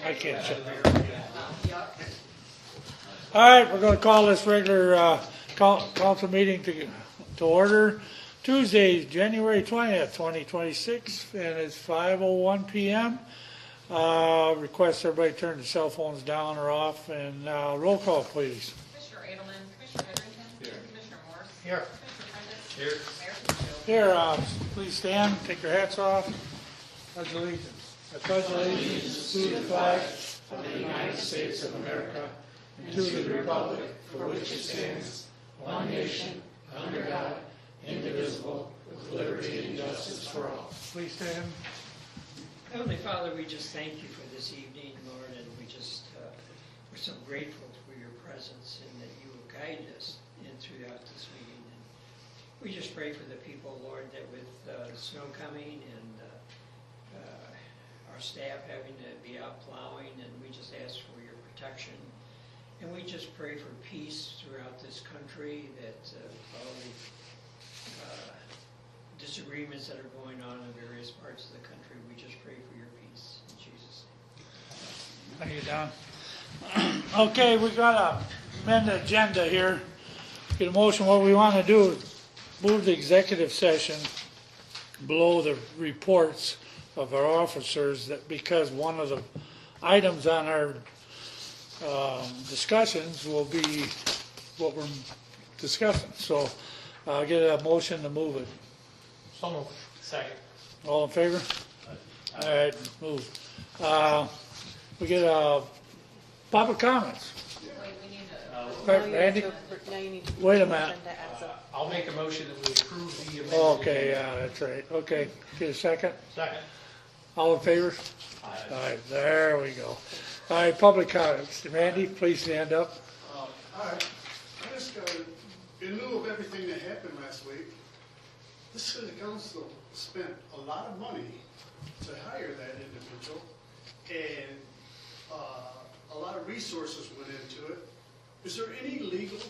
I can't shut All right, we're going to call this regular council meeting to order. Tuesday, January 20th, 2026, and it's 5:01 p.m. Request everybody turn their cell phones down or off, and roll call, please. Commissioner Edelman, Commissioner Heatherington. Here. Commissioner Morris. Here. Commissioner Prentice. Here. Mayor Fitzgerald. Here, please stand, take your hats off. Pledge allegiance. I pledge allegiance to the flag of the United States of America and to the republic for which it stands, one nation, under God, indivisible, with liberty and justice for all. Please stand. Heavenly Father, we just thank you for this evening, Lord, and we're so grateful for your presence and that you will guide us throughout this meeting. And we just pray for the people, Lord, that with the snow coming and our staff having to be out plowing, and we just ask for your protection. And we just pray for peace throughout this country, that all the disagreements that are going on in various parts of the country, we just pray for your peace in Jesus' name. Thank you, Don. Okay, we got to amend the agenda here. Get a motion. What we want to do is move the executive session below the reports of our officers, that because one of the items on our discussions will be what we're discussing. So I'll get a motion to move it. So moved. Second. All in favor? All right, move. We get public comments. Wait, we need to. Right, Randy? Wait a minute. I'll make a motion that we approve the amendment. Okay, yeah, that's right. Okay, get a second. Second. All in favor? All right, there we go. All right, public comments. Randy, please stand up. All right. I just in lieu of everything that happened last week, the city council spent a lot of money to hire that individual, and a lot of resources went into it. Is there any legal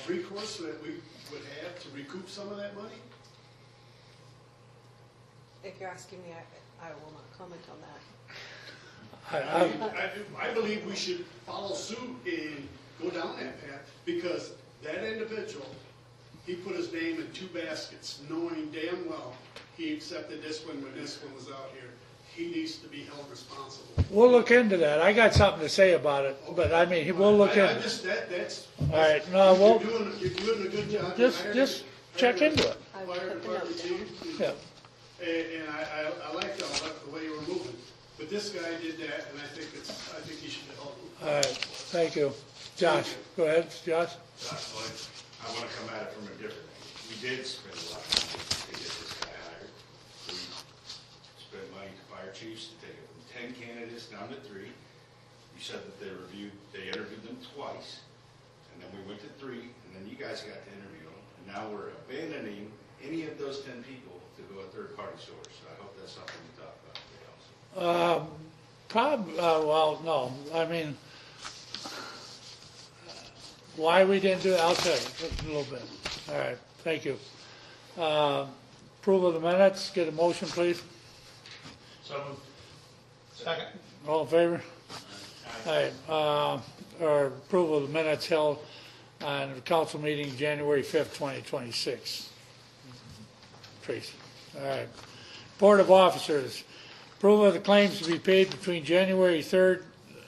recourse that we would have to recoup some of that money? If you're asking me, I will not comment on that. I believe we should follow suit and go down that path, because that individual, he put his name in two baskets, knowing damn well he accepted this one when this one was out here. He needs to be held responsible. We'll look into that. I got something to say about it, but I mean, we'll look into it. That's. All right, no, we'll You're doing a good job. just check into it. I will Fire put the note department down. chief. Yeah. And I like the way you were moving. But this guy did that, and I think he should be held. All right, thank you. Josh, go ahead, Josh. I want to come at it from a different angle. We did spend a lot of money to get this guy hired. We spent money to fire chiefs to take it from 10 candidates down to 3. You said that they interviewed them twice, and then we went to 3, and then you guys got to interview them. And now we're abandoning any of those 10 people to go a third-party source. So I hope that's something we talk about today also. Well, no, I mean, why we didn't do it, I'll tell you a little bit. All right, thank you. Approval of the minutes, get a motion, please. So moved. Second. All in favor? All right, or approval of the minutes held on the council meeting January 5th, 2026. Tracy. All right. Board of Officers. Approval of the claims to be paid between January 3rd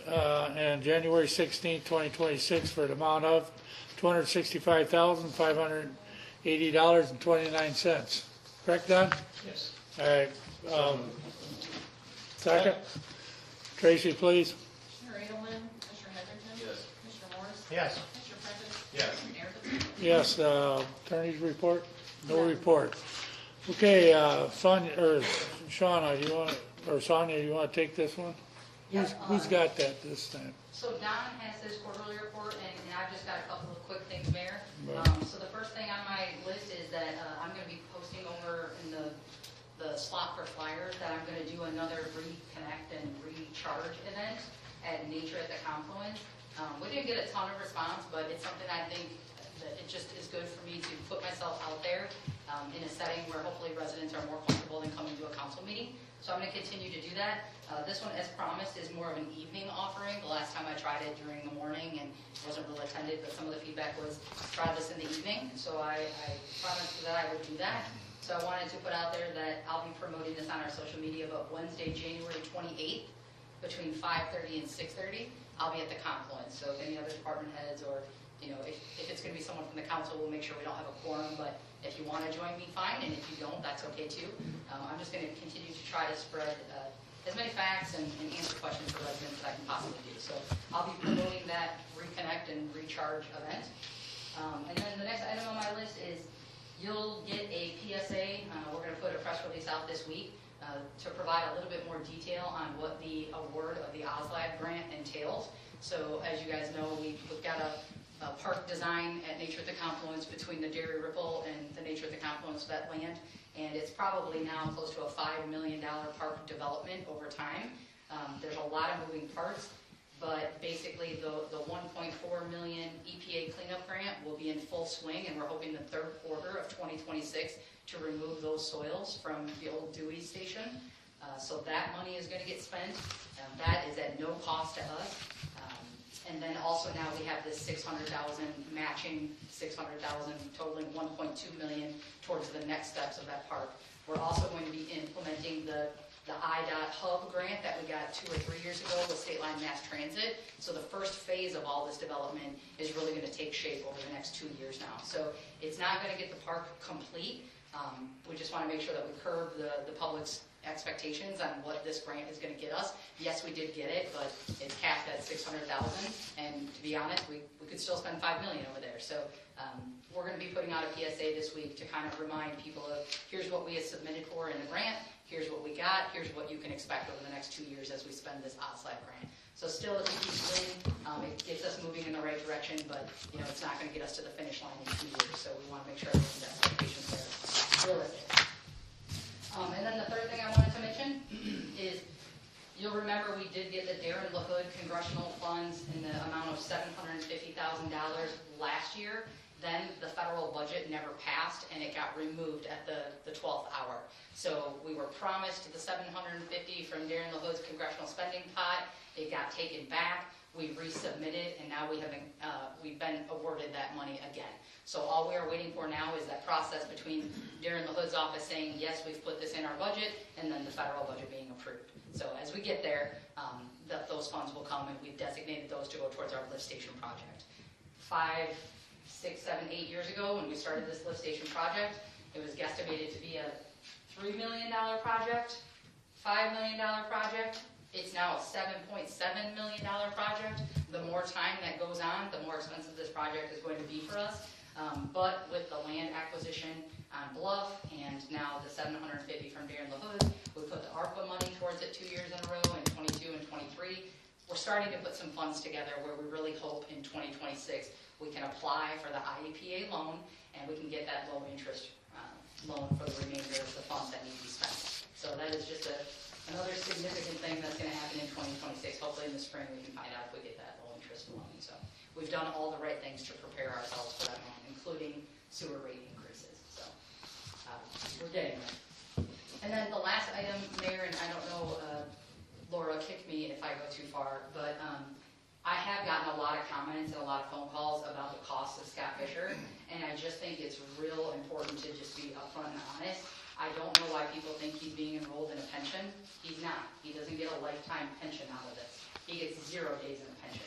and January 16th, 2026 for the amount of $265,580.29. Correct, Don? Yes. All right. Second. Tracy, please. Commissioner Edelman, Commissioner Heatherington. Yes. Commissioner Morris. Yes. Commissioner Prentice. Yes. Mayor Fitzgerald. Yes, attorney's report? No report. Okay, Sonia, or Shauna, you want, or Sonia, you want to take this one? Who's got that this time? So Don has his quarterly report, and I've just got a couple of quick things, Mayor. Right. So the first thing on my list is that I'm going to be posting over in the slot for flyers that I'm going to do another reconnect and recharge event at Nature at the Confluence. We didn't get a ton of response, but it's something I think that it just is good for me to put myself out there in a setting where hopefully residents are more comfortable than coming to a council meeting. So So I'm going to continue to do that. This one, as promised, is more of an evening offering. The last time I tried it during the morning and wasn't well attended, but some of the feedback was try this in the evening. So I promised that I would do that. So I wanted to put out there that I'll be promoting this on our social media, but Wednesday, January 28th, between 5:30 and 6:30, I'll be at the Confluence. So if any other department heads or, you know, if it's going to be someone from the council, we'll make sure we don't have a quorum, but if you want to join me, fine, and if you don't, that's okay too. I'm just going to continue to try to spread as many facts and answer questions for residents that I can possibly do. So I'll be promoting that Reconnect and Recharge event. And then the next item on my list is you'll get a PSA. We're going to put a press release out this week to provide a little bit more detail on what the award of the OSLAB grant entails. So as you guys know, we've got a park design at Nature at the Confluence between the Dairy Ripple and the Nature at the Confluence vet land, and it's probably now close to a $5 million park development over time. There's a lot of moving parts, but basically the $1.4 million EPA cleanup grant will be in full swing, and we're hoping the third quarter of 2026 to remove those soils from the old Dewey station. So that money is going to get spent. That is at no cost to us. And then also now we have this 600,000 matching, 600,000 totaling 1.2 million towards the next steps of that park. We're also going to be implementing the IDOT hub grant that we got 2 or 3 years ago with State Line Mass Transit. So the first phase of all this development is really going to take shape over the next 2 years now. So it's not going to get the park complete. We just want to make sure that we curb the public's expectations on what this grant is going to get us. Yes, we did get it, but it's capped at 600,000, and to be honest, we could still spend 5 million over there. So we're going to be putting out a PSA this week to kind of remind people of here's what we have submitted for in the grant, here's what we got, here's what you can expect over the next 2 years as we spend this OSLAB grant. So still a decent win. It gets us moving in the right direction, but you know it's not going to get us to the finish line in 2 years. So we want to make sure everyone's expectations are realistic. And then the third thing I wanted to mention is you'll remember we did get the Darren LaHood congressional funds in the amount of $750,000 last year. Then the federal budget never passed and it got removed at the 12th hour. So we were promised the $750 from Darren LaHood's congressional spending pot. It got taken back. We resubmitted, and now we've been awarded that money again. So all we are waiting for now is that process between Darren LaHood's office saying, yes, we've put this in our budget, and then the federal budget being approved. So as we get there, those funds will come, and we've designated those to go towards our lift station project. 5, 6, 7, 8 years ago, when we started this lift station project, it was guesstimated to be a $3 million project, $5 million project. It's now a $7.7 million project. The more time that goes on, the more expensive this project is going to be for us. But with the land acquisition on Bluff and now the $750 from Darren LaHood, we put the ARPA money towards it 2 years in a row in 22 and 23. We're starting to put some funds together where we really hope in 2026 we can apply for the IEPA loan and we can get that low interest loan for the remainder of the funds that need to be spent. So that is just another significant thing that's going to happen in 2026. Hopefully in the spring we can find out if we get that low interest loan. So we've done all the right things to prepare ourselves for that loan, including sewer rate increases. So we're getting there. And then the last item, Mayor, and I don't know, Laura, kick me if I go too far, but I have gotten a lot of comments and a lot of phone calls about the cost of Scott Fisher, and I just think it's real important to just be upfront and honest. I don't know why people think he's being enrolled in a pension. He's not. He doesn't get a lifetime pension out of this. He gets 0 days in a pension.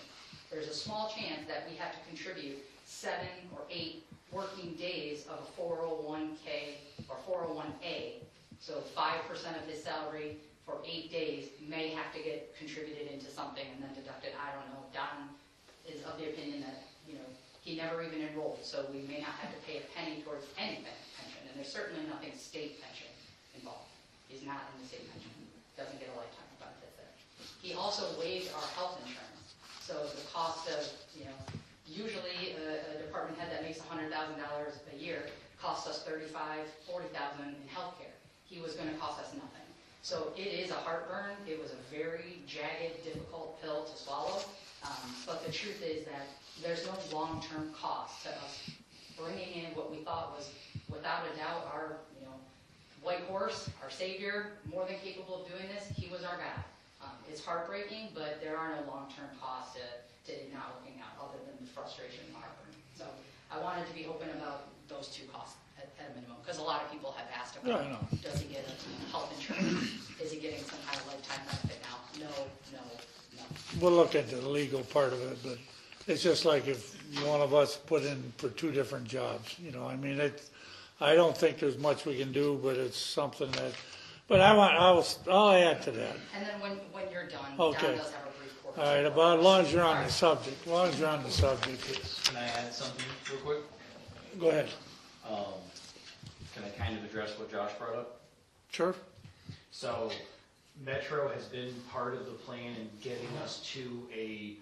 There's a small chance that we have to contribute 7 or 8 working days of a 401k or 401a. So 5% of his salary for 8 days may have to get contributed into something and then deducted. I don't know. Don is of the opinion that, he never even enrolled, so we may not have to pay a penny towards any pension, and there's certainly nothing state pension involved. He's not in the state pension. Doesn't get a lifetime benefit there. He also waived our health insurance. So the cost of, usually a department head that makes $100,000 a year costs us $35,000, $40,000 in health care. He was going to cost us nothing. So it is a heartburn. It was a very jagged, difficult pill to swallow. But the truth is that there's no long-term cost to us bringing in what we thought was, without a doubt, our White Horse, our savior, more than capable of doing this, he was our guy. It's heartbreaking, but there are no long-term costs to it not working out, other than the frustration and heartburn. So I wanted to be open about those two costs at a minimum, because a lot of people have asked about, Yeah, I know. does he get health insurance? Is he getting some kind of lifetime benefit now? No. We'll look into the legal part of it, but it's just like if one of us put in for two different jobs, I mean, I don't think there's much we can do, but it's something that, but I'll add to that. And then when you're done, Okay. Don does have a brief report. All right, about as long as you're on the subject, Can I add something real quick? go ahead. Can I kind of address what Josh brought up? Sure. So Metro has been part of the plan in getting us to a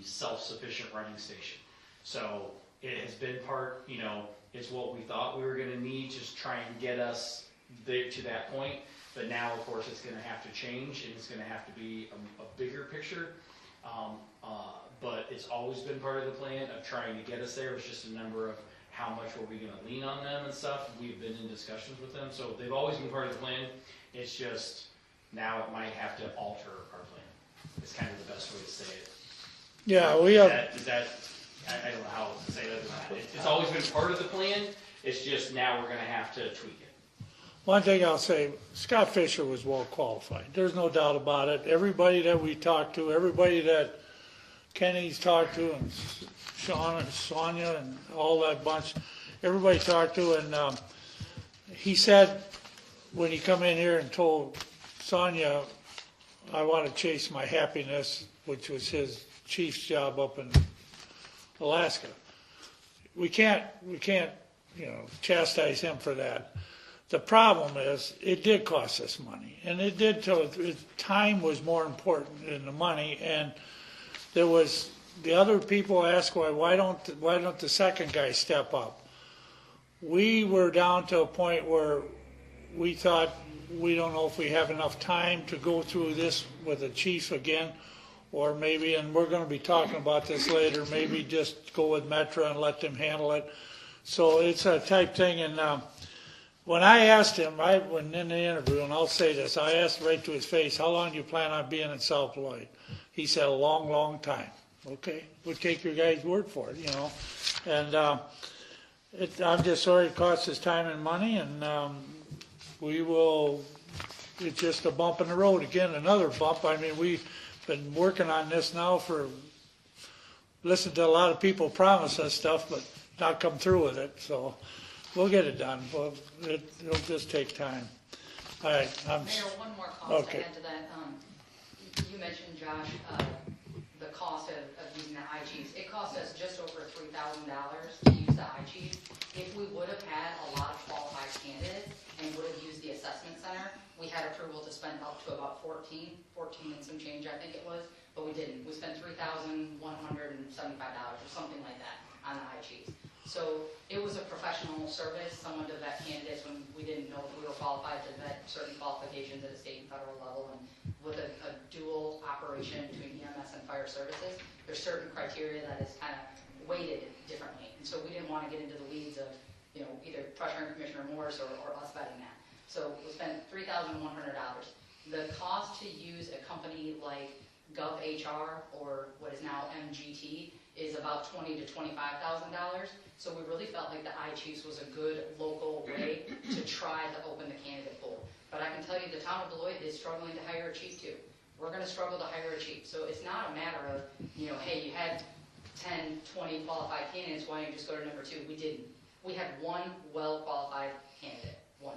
self-sufficient running station. So it has been part, it's what we thought we were gonna need to try and get us there to that point. But now, of course, it's gonna have to change, and it's gonna have to be a bigger picture. But it's always been part of the plan of trying to get us there. It's just a number of how much were we gonna lean on them and stuff. We've been in discussions with them, so they've always been part of the plan. It's just, now it might have to alter our plan. It's kind of the best way to say it. Yeah, we have, Is that, I don't know how to say that. It's always been part of the plan. It's just now we're gonna have to tweak it. one thing I'll say, Scott Fisher was well qualified. There's no doubt about it. Everybody that we talked to, everybody that Kenny's talked to, and Sean and Sonia and all that bunch, everybody talked to, and he said when he come in here and told Sonia, I want to chase my happiness, which was his chief's job up in Alaska. We can't, chastise him for that. The problem is, it did cost us money, and it did time was more important than the money, and there was, the other people asked why don't the second guy step up? We were down to a point where we thought, we don't know if we have enough time to go through this with the chief again, or maybe, and we're gonna be talking about this later, maybe just go with Metro and let them handle it. So it's a type thing, and when I asked him, when in the interview, and I'll say this, I asked right to his face, how long do you plan on being in South Beloit? He said, a long, long time. Okay, we'll take your guy's word for it, And I'm just sorry it costs us time and money, and it's just a bump in the road. Again, another bump. I mean, we've been working on this now listened to a lot of people promise us stuff, but not come through with it. So we'll get it done. It'll just take time. All right. Mayor, one more cost Okay. to add to that. You mentioned, Josh, the cost of using the iChiefs. It cost us just over $3,000 to use the iChief. If we would have had a lot of qualified candidates and would have used the assessment center, we had approval to spend up to about 14 and some change, I think it was, but we didn't. We spent $3,175 or something like that on the iChiefs. So it was a professional service, someone to vet candidates when we didn't know if we were qualified to vet certain qualifications at a state and federal level. And with a dual operation between EMS and fire services, there's certain criteria that is kind of weighted differently. And so we didn't want to get into the weeds of, either pressuring Commissioner Morris or us vetting that. So we spent $3,100. The cost to use a company like GovHR or what is now MGT is about $20,000 to $25,000. So we really felt like the iChiefs was a good local way to try to open the candidate pool. But I can tell you the town of Beloit is struggling to hire a chief too. We're going to struggle to hire a chief. So it's not a matter of, hey, you had 10, 20 qualified candidates, why don't you just go to number 2? We didn't. We had one well-qualified candidate. One.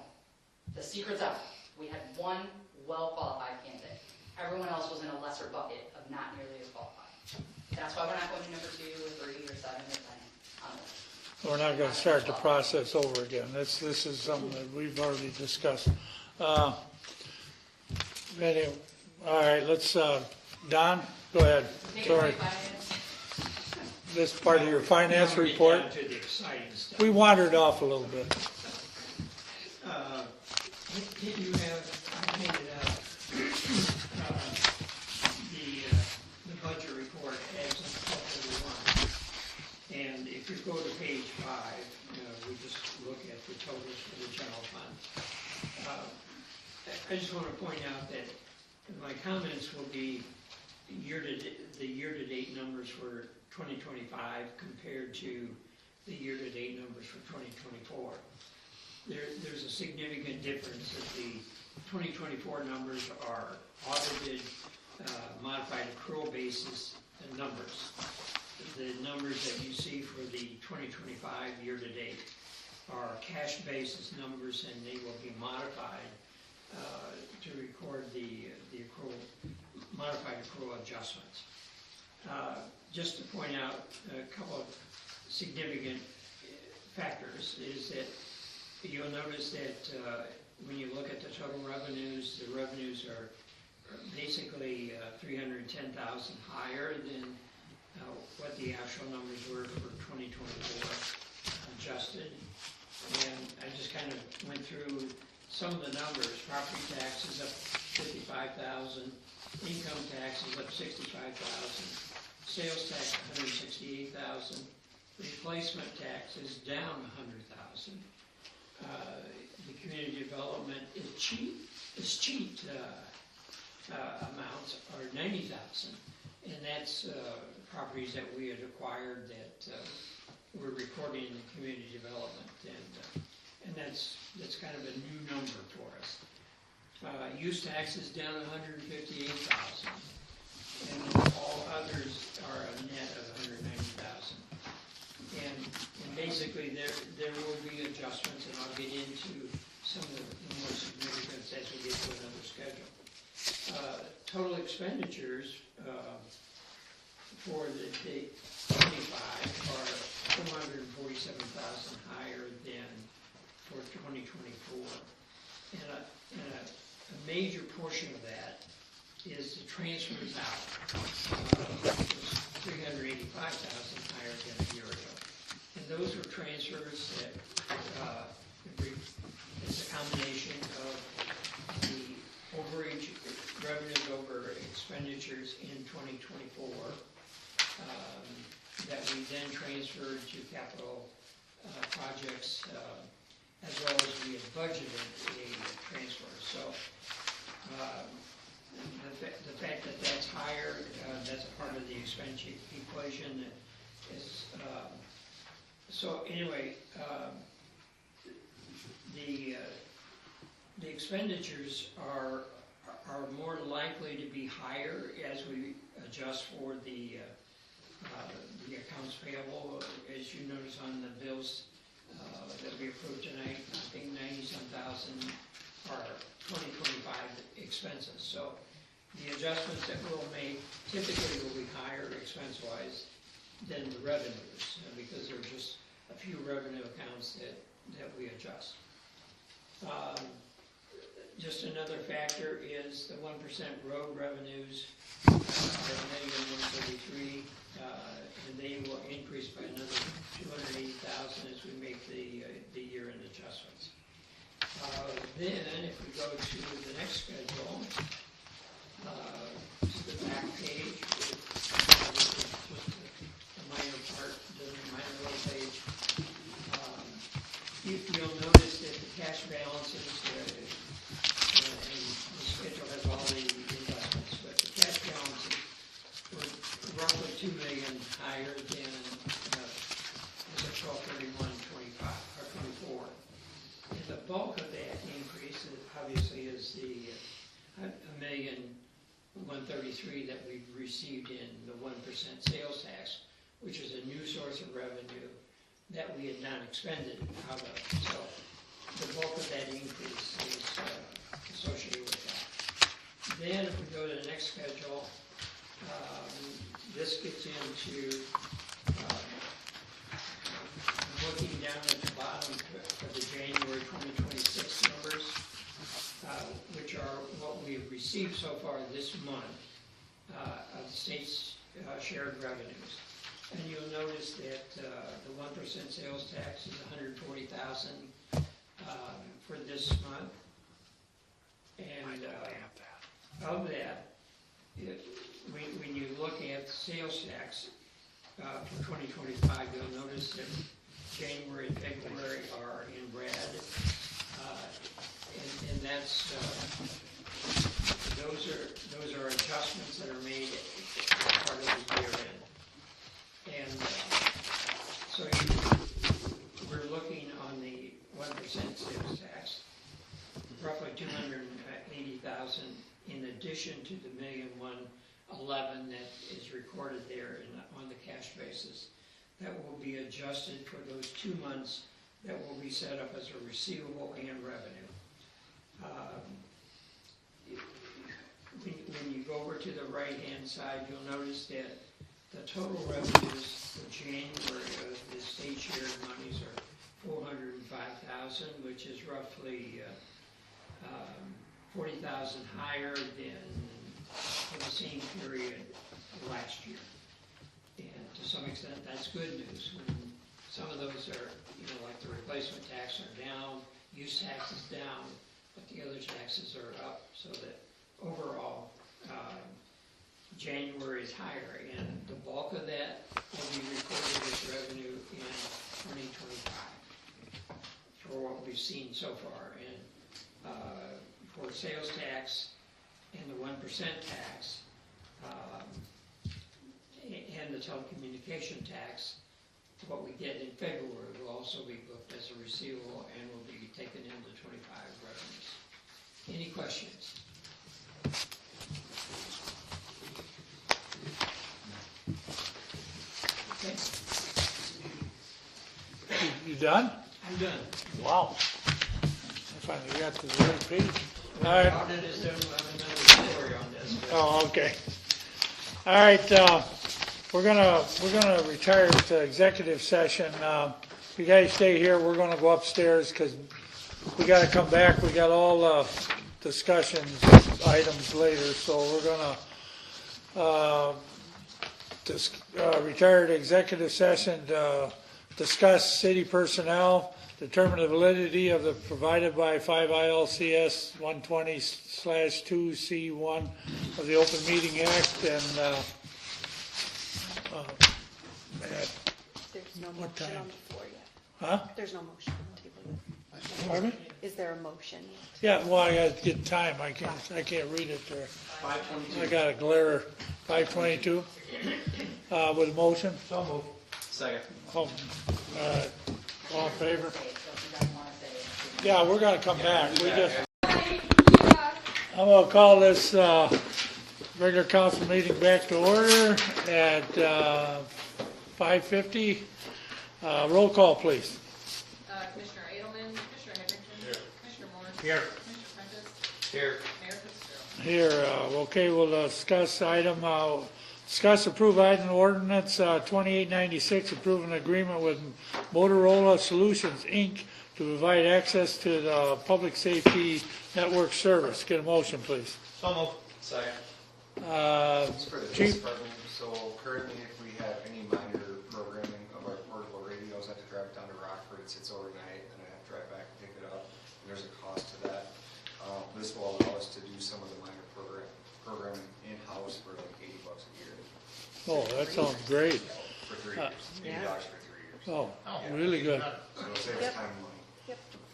The secret's out. We had one well-qualified candidate. Everyone else was in a lesser bucket of not nearly as qualified. That's why we're not going to number 2 or 3 or 7 or 10 on the list. We're not going to start the process over again. This is something that we've already discussed. Anyway, all right, let's, Don, go ahead. Sorry. This part of your finance report. Now we get down to the exciting stuff. We wandered off a little bit. You have, I made it up, the budget report as of 12/31. And if you go to page 5, we just look at the totals for the general fund. I just want to point out that my comments will be the year-to-date numbers for 2025 compared to the year-to-date numbers for 2024. There's a significant difference that the 2024 numbers are audited, modified accrual basis numbers. The numbers that you see for the 2025 year-to-date are cash basis numbers, and they will be modified to record the accrual, modified accrual adjustments. Just to point out a couple of significant factors is that you'll notice that when you look at the total revenues, the revenues are basically 310,000 higher than what the actual numbers were for 2024 adjusted. And I just kind of went through some of the numbers. Property tax is up 55,000, income tax is up 65,000, sales tax 168,000, replacement tax is down 100,000. The community development is cheap amounts are 90,000, and that's properties that we had acquired that we're recording in the community development, and that's kind of a new number for us. Use tax is down 158,000, and all others are a net of 190,000. And basically there will be adjustments, and I'll get into some of the more significance as we get to another schedule. Total expenditures for the date 25 are 447,000 higher than for 2024. And a major portion of that is the transfers out. It was 385,000 higher than a year ago. And those were transfers that it's a combination of the overage revenues over expenditures in 2024 that we then transferred to capital projects, as well as we had budgeted a transfer. So the fact that that's higher, that's a part of the expense equation. That is, so anyway, the expenditures are more likely to be higher as we adjust for the accounts payable. As you notice on the bills that we approved tonight, I think 90-some thousand are 2025 expenses. So the adjustments that we'll make typically will be higher expense-wise than the revenues, because there are just a few revenue accounts that we adjust. Just another factor is the 1% road revenues are $1,133,000, and they will increase by another $280,000 as we make the year-end adjustments. Then, if we go to the next schedule, to the back page, just a minor part, the minor little page, you'll notice that the cash balances, and the schedule has all the investments, but the cash balances were roughly $2 million higher than as of 12/31/25 or 24. And the bulk of that increase, obviously, is the $1,133,000 that we've received in the 1% sales tax, which is a new source of revenue that we had not expended out of. So the bulk of that increase is associated with that. Then if we go to the next schedule, this gets into looking down at the bottom for the January 2026 numbers, which are what we have received so far this month of the state's shared revenues. And you'll notice that the 1% sales tax is $140,000 for this month. And of that, when you look at sales tax for 2025, you'll notice that January and February are in red, and that's are adjustments that are made as part of the year end. And so we're looking on the 1% sales tax, roughly 280,000 in addition to the $1,111,000 that is recorded there on the cash basis. That will be adjusted for those 2 months that will be set up as a receivable and revenue. When you go over to the right-hand side, you'll notice that the total revenues for January of the state shared monies are 405,000, which is roughly 40,000 higher than for the same period last year. And to some extent, that's good news. When some of those are, like the replacement tax are down, use tax is down, but the other taxes are up, so that overall, January is higher, and the bulk of that will be recorded as revenue in 2025 for what we've seen so far. And for sales tax and the 1% tax and the telecommunication tax, what we get in February will also be booked as a receivable and will be taken into 25 revenues. Any questions? Okay. You done? I'm done. Wow. I finally got to the right page. All right. Audit is done, we'll have another story on this. Oh, okay. All right, we're gonna retire to executive session. You guys stay here, we're gonna go upstairs because we gotta come back. We got all discussions items later, so we're gonna retire to executive session to discuss city personnel, determine the validity of the provided by 5 ILCS 120/2C1 of the Open Meeting Act, and There's no What motion time? on the floor yet. huh? There's no motion on the table yet. Pardon me? Is there a motion yet? Yeah, well, I gotta get time. I can't read it there. I got a glare. 5:22. With a motion. So moved. Second. All in favor? Yeah, we're gonna come back. I'm gonna call this regular council meeting back to order at 5:50. Roll call, please. Commissioner Edelman, Commissioner Heatherington. Commissioner Morris. Here. Commissioner Prentice. Here. Mayor Fitzgerald. Here, okay, we'll discuss approve item ordinance 2896, approving an agreement with Motorola Solutions, Inc. to provide access to the public safety network service. Get a motion, please. So moved. Second. It's for the Chief? police department, so currently if we have any minor programming of our portable radios, I have to drive down to Rockford, it sits overnight, then I have to drive back and pick it up, and there's a cost to that. This will allow us to do some of the minor programming in-house for like $80 a year. Oh, that sounds great. For 3 years, $80 for 3 years. Oh, really good. So it'll save us time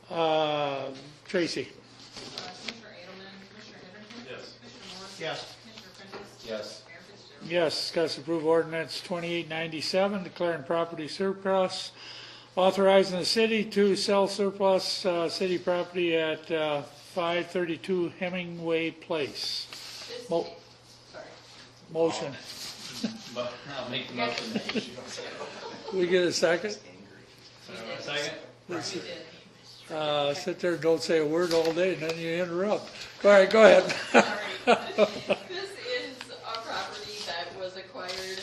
and money. Tracy? Commissioner Edelman, Commissioner Heatherington. Yes. Commissioner Morris. Yes. Commissioner Prentice. Yes. Mayor Fitzgerald. Yes, discuss approve ordinance 2897, declaring property surplus, authorizing the city to sell surplus city property at 532 Hemingway Place. This Mo- ta- Sorry. Motion. I'll make the motion. We get a second? Second? We did. Sit there and don't say a word all day, and then you interrupt. All right, go ahead. This is a property that was acquired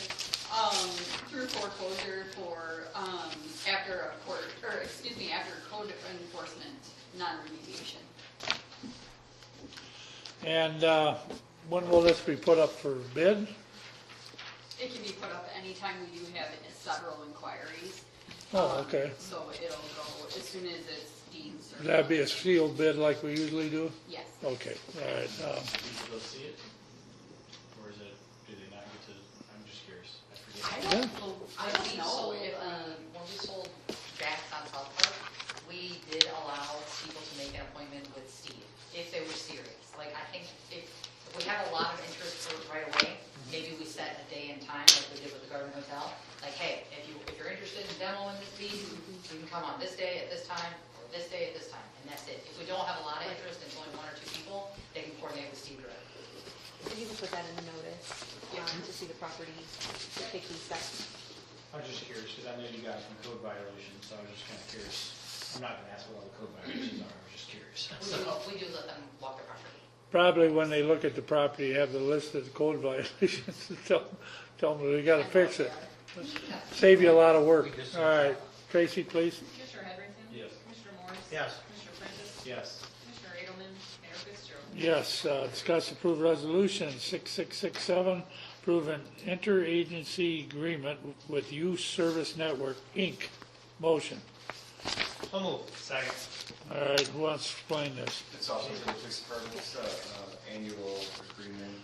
through foreclosure for after code enforcement non-remediation. And when will this be put up for bid? It can be put up anytime. We do have several inquiries. Oh, okay. So it'll go as soon as it's deemed certain. Would that be a sealed bid like we usually do? Yes. Okay, all right. People go see it? Or is it, do they not get to, I'm just curious. I forget. I don't know if When we sold Jack's on South Park, we did allow people to make an appointment with Steve, if they were serious. Like, I think if we have a lot of interest clientele, like, hey, if you're interested in demoing this piece, you can come on this day at this time, or this day at this time, and that's it. If we don't have a lot of interest, and it's only 1 or 2 people, they can coordinate with Steve directly. So you can put that in the notice, to see the property, to take these steps. I was just curious, because I know you guys from code violations, so I was just kind of curious. I'm not gonna ask what all the code violations are, I was just curious. We do let them walk the property. Probably when they look at the property, have the list of the code violations, tell them we gotta fix it. Save you a lot of work. All right, Tracy, please. Commissioner Heatherington? Yes. Commissioner Morris? Yes. Commissioner Prentice? Yes. Commissioner Edelman? Mayor Fitzgerald? Yes, discuss approved resolution 6667, approve an interagency agreement with Youth Service Network, Inc. Motion. So moved. Second. All right, who wants to explain this? It's also the police department's annual agreement.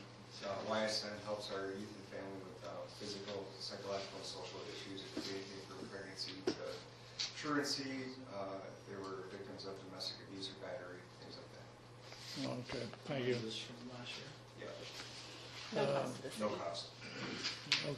YSN helps our youth and family with physical, psychological, and social issues. It could be anything from pregnancy to truancy. If they were victims of domestic abuse or battery, things like that. Okay, thank you. This from last year. Yeah, No cost to the no city. cost.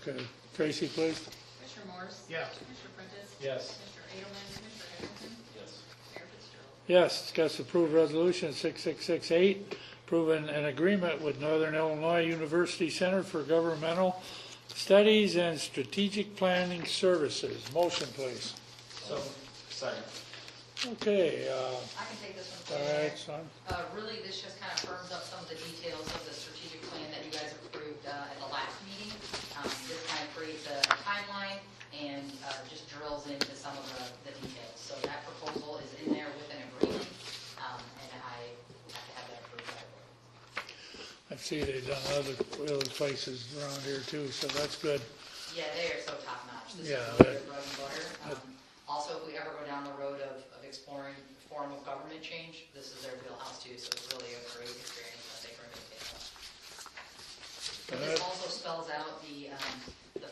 Okay, Tracy, please. Commissioner Morris? Yes. Commissioner Prentice? Yes. Commissioner Edelman? Commissioner Heatherington? Yes. Mayor Fitzgerald? Yes, discuss approved resolution 6668, approving an agreement with Northern Illinois University Center for Governmental Studies and Strategic Planning Services. Motion, please. So, second. Okay, I can take this one. all right, son. Really, this just kind of firms up some of the details of the strategic plan that you guys approved at the last meeting. This kind of creates a timeline and just drills into some of the details. So that proposal is in there with an agreement, and I have to have that approved by the board. I see they've done other places around here too, so that's good. Yeah, they are so top notch. This Yeah, is really their bread and butter. Also, if we ever go down the road of exploring form of government change, this is their wheelhouse too, so it's really a great experience that they bring to the table. But this also spells out the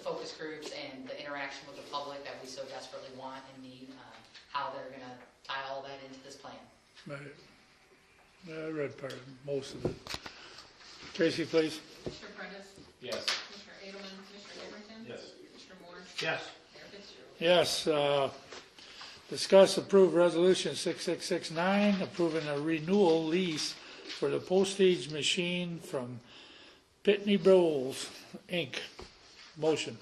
focus groups and the interaction with the public that we so desperately want and need, how they're gonna tie all that into this plan. Right. I read part, most of it. Tracy, please. Commissioner Prentice? Yes. Commissioner Edelman? Commissioner Heatherington? Yes. Commissioner Morris? Yes. Mayor Fitzgerald? Yes, discuss approved resolution 6669, approving a renewal lease for the postage machine from Pitney Bowes, Inc. Motion.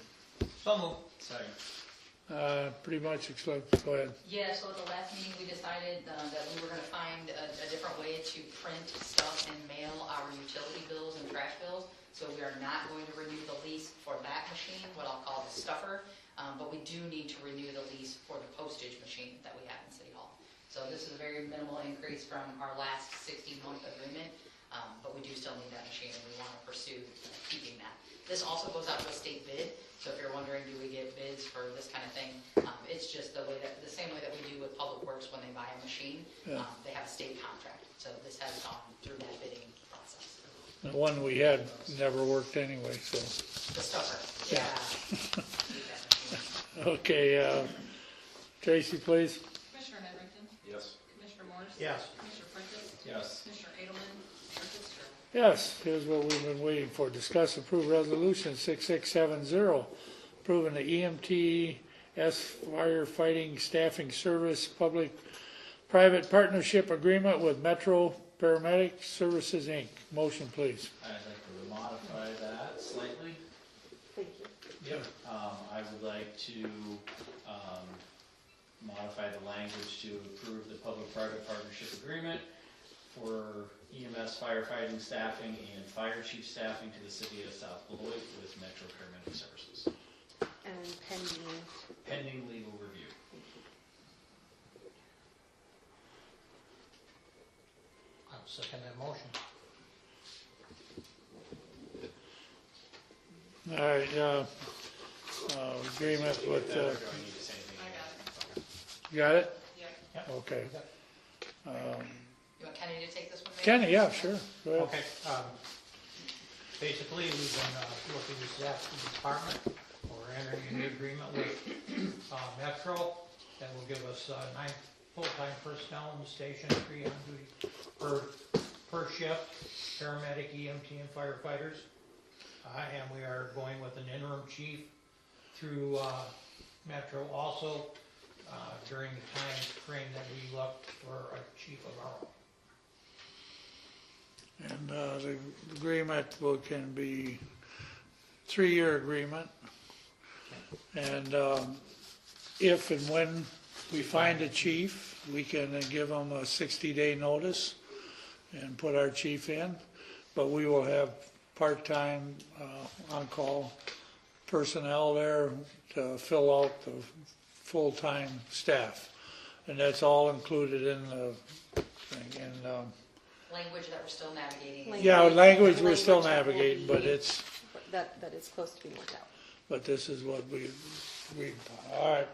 So moved. Second. Pretty much, go ahead. Yeah, so at the last meeting, we decided that we were gonna find a different way to print stuff and mail our utility bills and trash bills. So we are not going to renew the lease for that machine, what I'll call the stuffer, but we do need to renew the lease for the postage machine that we have in City Hall. So this is a very minimal increase from our last 60-month agreement, but we do still need that machine and we wanna pursue keeping that. This also goes out to a state bid, so if you're wondering, do we get bids for this kind of thing? It's just the same way that we do with Public Works when they buy a machine. Yeah. They have a state contract, so this has gone through that bidding process. The one we had never worked anyway, so. The stuffer, Yeah. yeah. Need that machine. Okay, Tracy, please. Commissioner Heatherington? Yes. Commissioner Morris? Yes. Commissioner Prentice? Yes. Commissioner Edelman? Mayor Fitzgerald? Yes, here's what we've been waiting for. Discuss approved resolution 6670, approving the EMTS firefighting staffing service public-private partnership agreement with Metro Paramedic Services, Inc. Motion, please. I'd like to modify that slightly. Thank you. Yep. I would like to modify the language to approve the public-private partnership agreement for EMS firefighting staffing and fire chief staffing to the city of South Beloit with Metro Paramedic Services, And pending legal review. I'll second that motion. All right, agreement with, Do I need to say anything? I got it. you got it? Yeah. Okay. You want Kenny to take this one? Mayor? Kenny, yeah, sure, go ahead. Okay, basically, we've been looking at that department. We're entering a new agreement with Metro that will give us 9 full-time personnel in the station, 3 on duty per shift, paramedic, EMT, and firefighters. And we are going with an interim chief through Metro also during the time frame that we looked for a chief of our own. And the agreement can be 3-year agreement. And if and when we find a chief, we can give them a 60-day notice and put our chief in. But we will have part-time on-call personnel there to fill out the full-time staff. And that's all included in the thing. And, Language that we're still navigating. yeah, language we're still Language that will navigating, be- but it's, That is close to being worked out. but this is what we all right.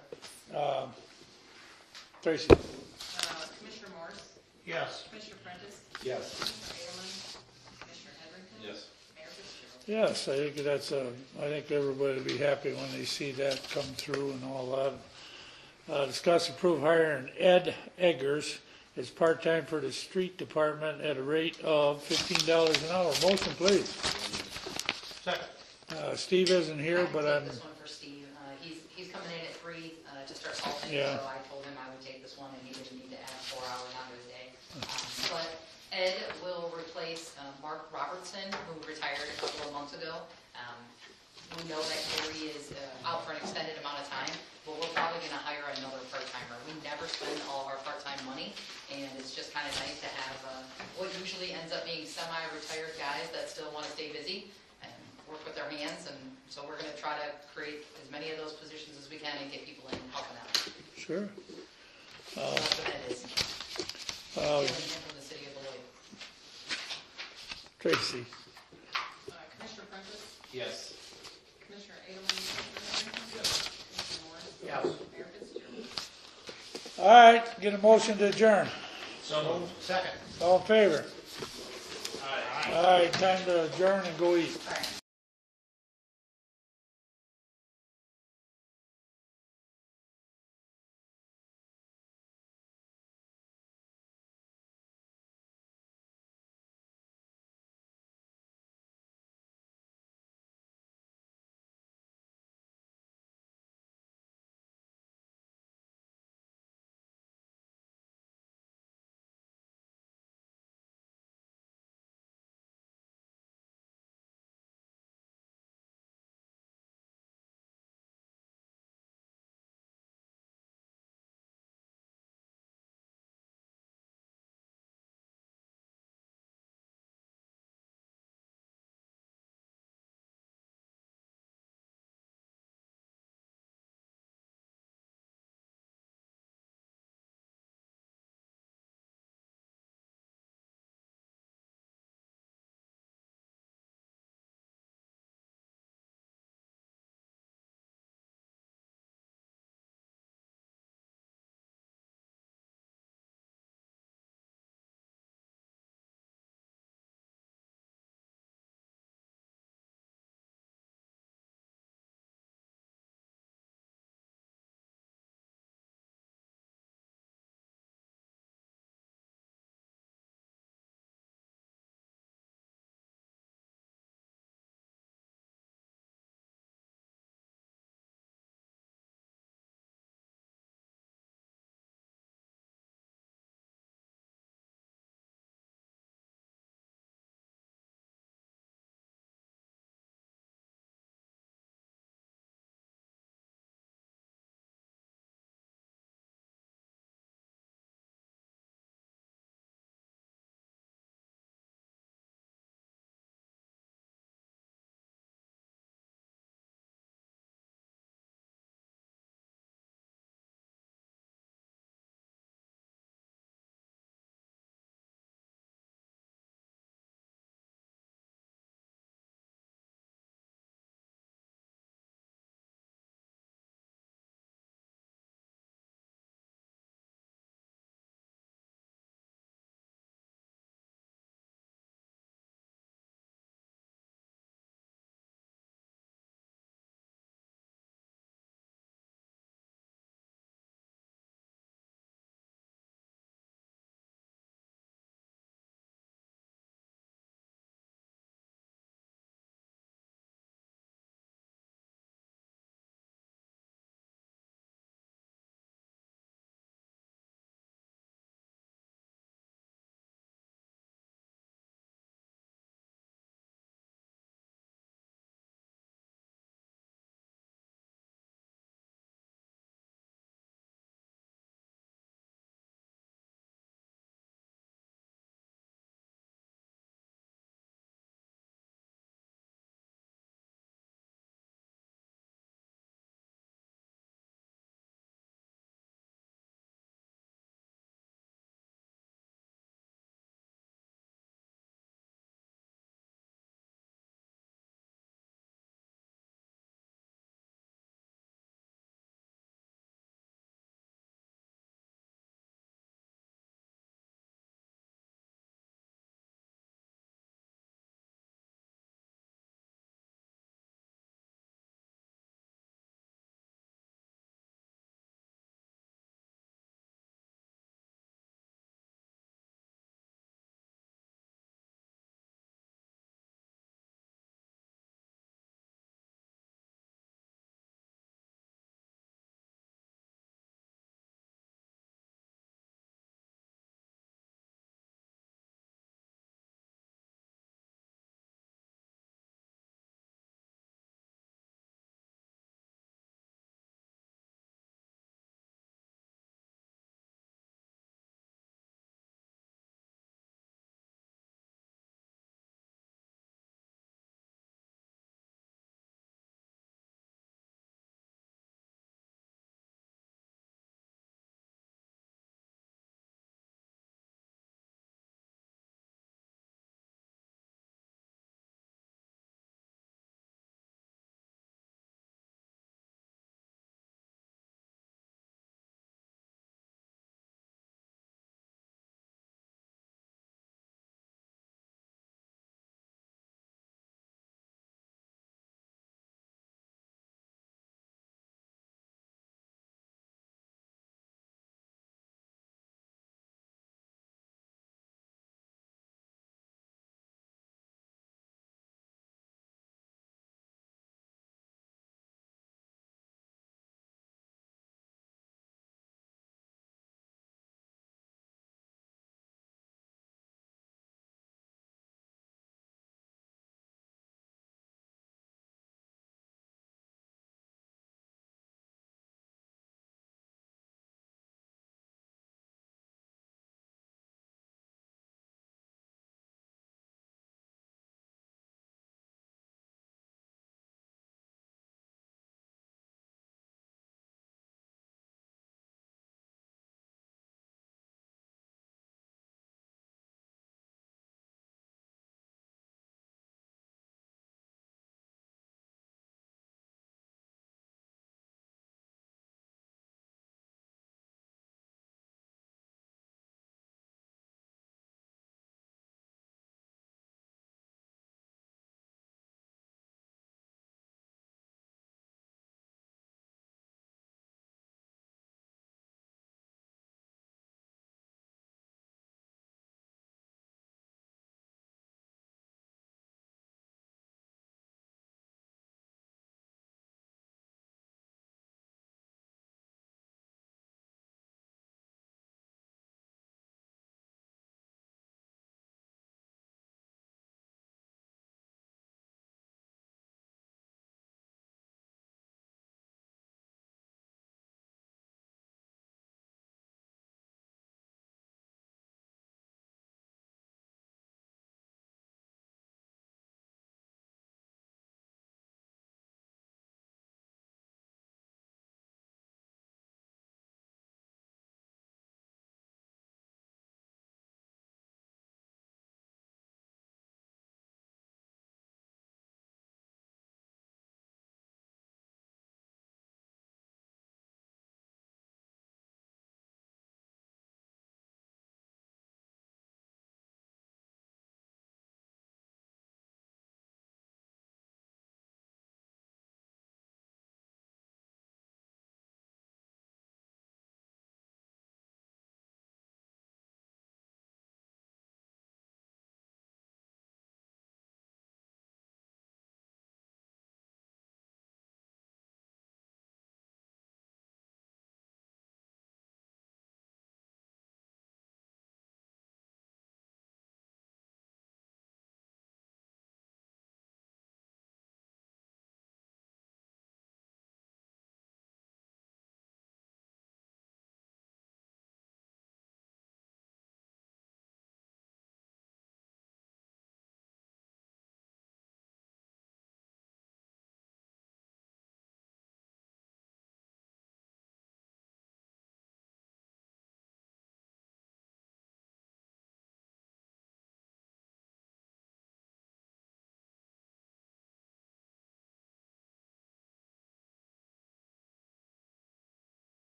Tracy? Commissioner Morris, Yes. Commissioner Prentice, Yes. Commissioner Edelman, Commissioner Heatherington. Yes. Mayor Fitzgerald. Yes, I think that's I think everybody will be happy when they see that come through and all that. Discuss approve hiring Ed Eggers as part-time for the street department at a rate of $15 an hour. Motion, please. Second. Steve isn't here, but I I'm, will take this one for Steve. He's coming in at 3 to start salting, Yeah. so I told him I would take this one and he didn't need to add 4 hours onto his day. But Ed will replace Mark Robertson, who retired a couple of months ago. We know that Gary is out for an extended amount of time, but we're probably going to hire another part-timer. We never spend all of our part-time money, and it's just kind of nice to have what usually ends up being semi-retired guys that still want to stay busy and work with their hands, and so we're going to try to create as many of those positions as we can and get people in helping out. sure. That's what it is. Stealing him from the city of Beloit. Tracy? Commissioner Prentice, Yes. Commissioner Edelman, Commissioner Heatherington. Yes. Commissioner Morris. Yes. Mayor Fitzgerald. All right, get a motion to adjourn. So moved. Second. All in favor? Aye. All right, time to adjourn and go eat. All right.